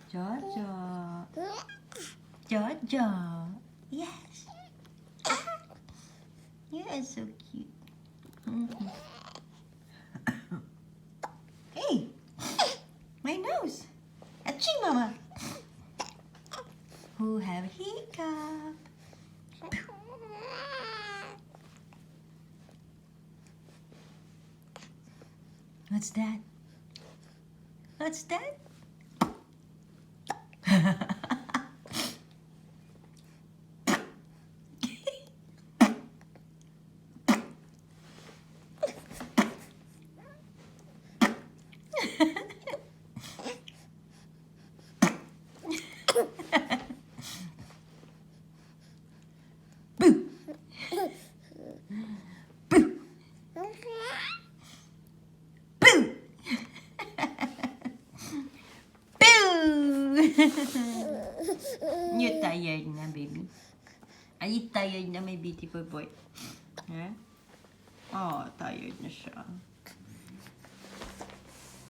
Jojo. Jojo. Yes. You are so cute. Hey, my nose. Aching, Mama. Who have hiccup? What's that? What's that? Boo! Boo! Boo! Boo! You're tired na, baby. Are you tired na, my beautiful boy? Huh? Oh, tired na siya.